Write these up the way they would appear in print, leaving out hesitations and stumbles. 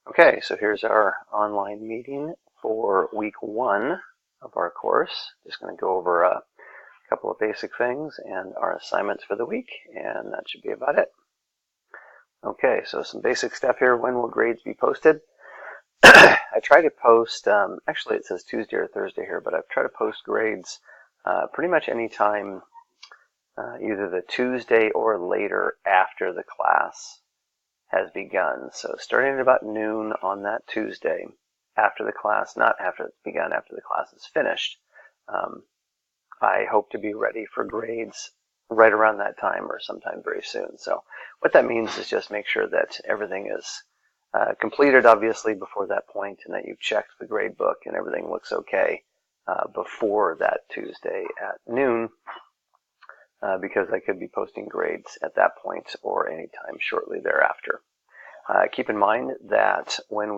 Okay, so here's our online meeting for week 1 of our course. Just going to go over a couple of basic things and our assignments for the week, and that should be about it. Okay, so some basic stuff here. When will grades be posted? I try to post, actually it says Tuesday or Thursday here, but I've tried to post grades pretty much any time, either the Tuesday or later after the class has begun. So starting at about noon on that Tuesday, after the class, not after it's begun, after the class is finished, I hope to be ready for grades right around that time or sometime very soon. So what that means is just make sure that everything is completed, obviously, before that point, and that you've checked the grade book and everything looks okay before that Tuesday at noon, because I could be posting grades at that point or anytime shortly thereafter. Keep in mind that when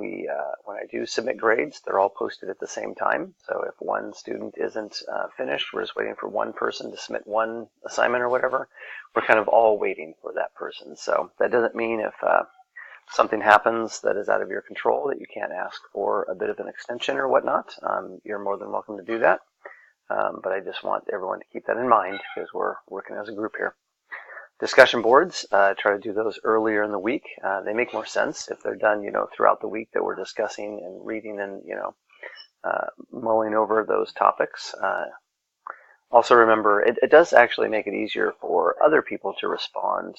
I do submit grades, they're all posted at the same time. So if one student isn't finished, we're just waiting for one person to submit one assignment or whatever. We're kind of all waiting for that person. So that doesn't mean if something happens that is out of your control that you can't ask for a bit of an extension or whatnot. You're more than welcome to do that. But I just want everyone to keep that in mind because we're working as a group here. Discussion boards, try to do those earlier in the week. They make more sense if they're done, throughout the week that we're discussing and reading and, mulling over those topics. Also remember, it does actually make it easier for other people to respond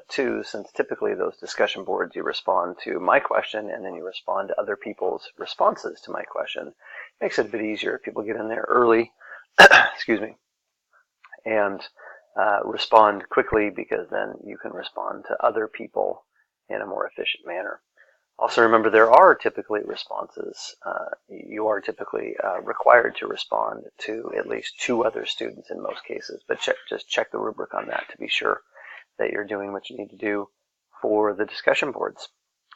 to, since typically those discussion boards, you respond to my question and then you respond to other people's responses to my question. It makes it a bit easier if people get in there early, excuse me, and respond quickly, because then you can respond to other people in a more efficient manner. Also remember, there are typically responses. You are typically required to respond to at least 2 other students in most cases, but just check the rubric on that to be sure that you're doing what you need to do for the discussion boards.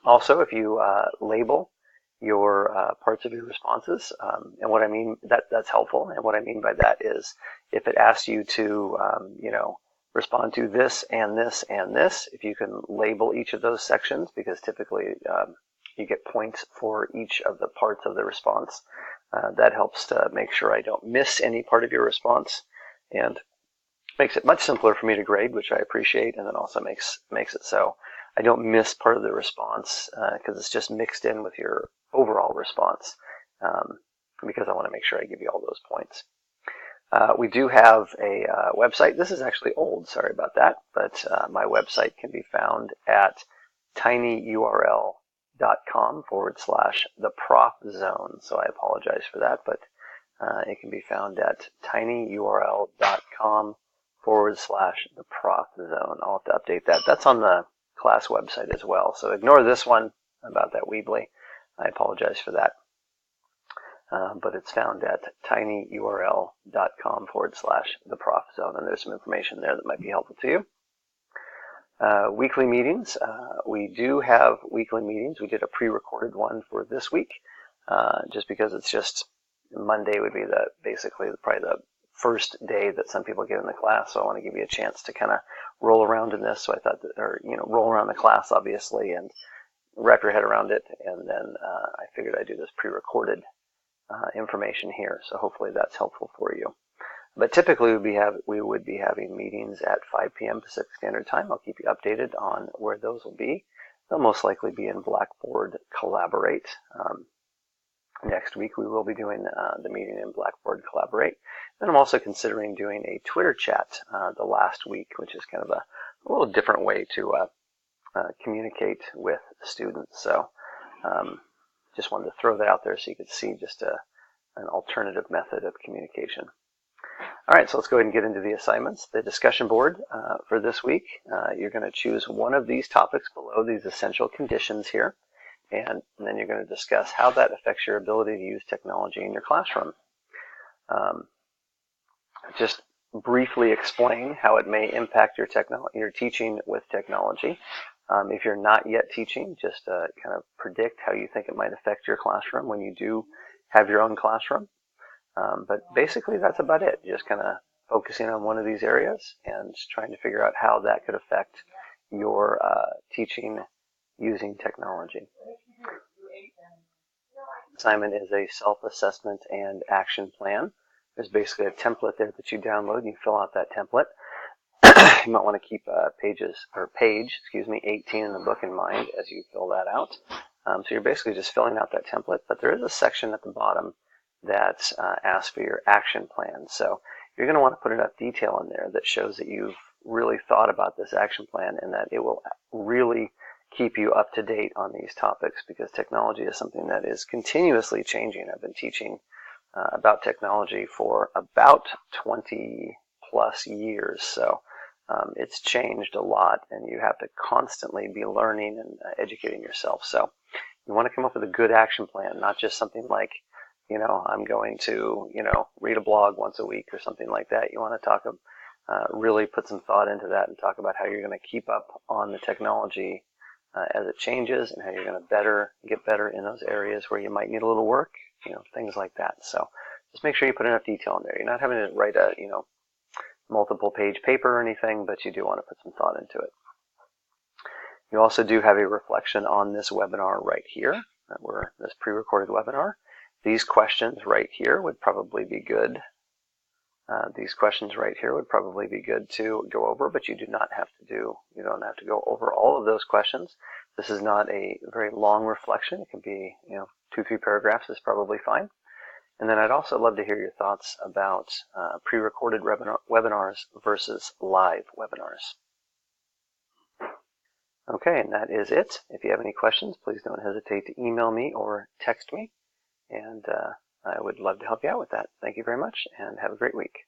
Also, if you label your parts of your responses, and what I mean, that's helpful, and what I mean by that is if it asks you to respond to this and this and this, if you can label each of those sections, because typically you get points for each of the parts of the response. That helps to make sure I don't miss any part of your response, and makes it much simpler for me to grade, which I appreciate, and then also makes it so I don't miss part of the response because it's just mixed in with your overall response, because I want to make sure I give you all those points. We do have a website. This is actually old, sorry about that, but my website can be found at tinyurl.com/theprofzone. So I apologize for that, but it can be found at tinyurl.com/theprofzone. I'll have to update that. That's on the class website as well. So ignore this one about that Weebly. I apologize for that. But it's found at tinyurl.com/theprofzone, and there's some information there that might be helpful to you. Weekly meetings. We do have weekly meetings. We did a pre-recorded one for this week, just because it's just Monday would be probably the first day that some people get in the class. So I want to give you a chance to kind of roll around in this. So I thought roll around the class, obviously, and wrap your head around it. And then I figured I'd do this pre-recorded information here, so hopefully that's helpful for you. But typically we would be having meetings at 5 p.m. Pacific Standard Time. I'll keep you updated on where those will be. They'll most likely be in Blackboard Collaborate. Next week we will be doing the meeting in Blackboard Collaborate. And I'm also considering doing a Twitter chat the last week, which is kind of a little different way to communicate with students. So just wanted to throw that out there so you could see just an alternative method of communication. All right, so let's go ahead and get into the assignments. The discussion board for this week, you're going to choose one of these topics below these essential conditions here, and then you're going to discuss how that affects your ability to use technology in your classroom. Just briefly explain how it may impact your teaching with technology. If you're not yet teaching, just kind of predict how you think it might affect your classroom when you do have your own classroom. But basically that's about it. Just kind of focusing on one of these areas and trying to figure out how that could affect your teaching using technology. assignment is a self-assessment and action plan. There's basically a template there that you download and you fill out that template. You might want to keep page 18 in the book in mind as you fill that out. So you're basically just filling out that template, but there is a section at the bottom that asks for your action plan. So you're going to want to put enough detail in there that shows that you've really thought about this action plan and that it will really keep you up to date on these topics, because technology is something that is continuously changing. I've been teaching about technology for about 20 plus years, so it's changed a lot and you have to constantly be learning and educating yourself. So you want to come up with a good action plan, not just something like, I'm going to, read a blog once a week or something like that. You want to really put some thought into that and talk about how you're going to keep up on the technology as it changes and how you're going to get better in those areas where you might need a little work, things like that. So just make sure you put enough detail in there. You're not having to write a, multiple page paper or anything, but you do want to put some thought into it. You also do have a reflection on this webinar right here, this pre-recorded webinar. These questions right here would probably be good. To go over, but you don't have to go over all of those questions. This is not a very long reflection. It can be, 2-3 paragraphs is probably fine. And then I'd also love to hear your thoughts about pre-recorded webinars versus live webinars. Okay, and that is it. If you have any questions, please don't hesitate to email me or text me, and I would love to help you out with that. Thank you very much, and have a great week.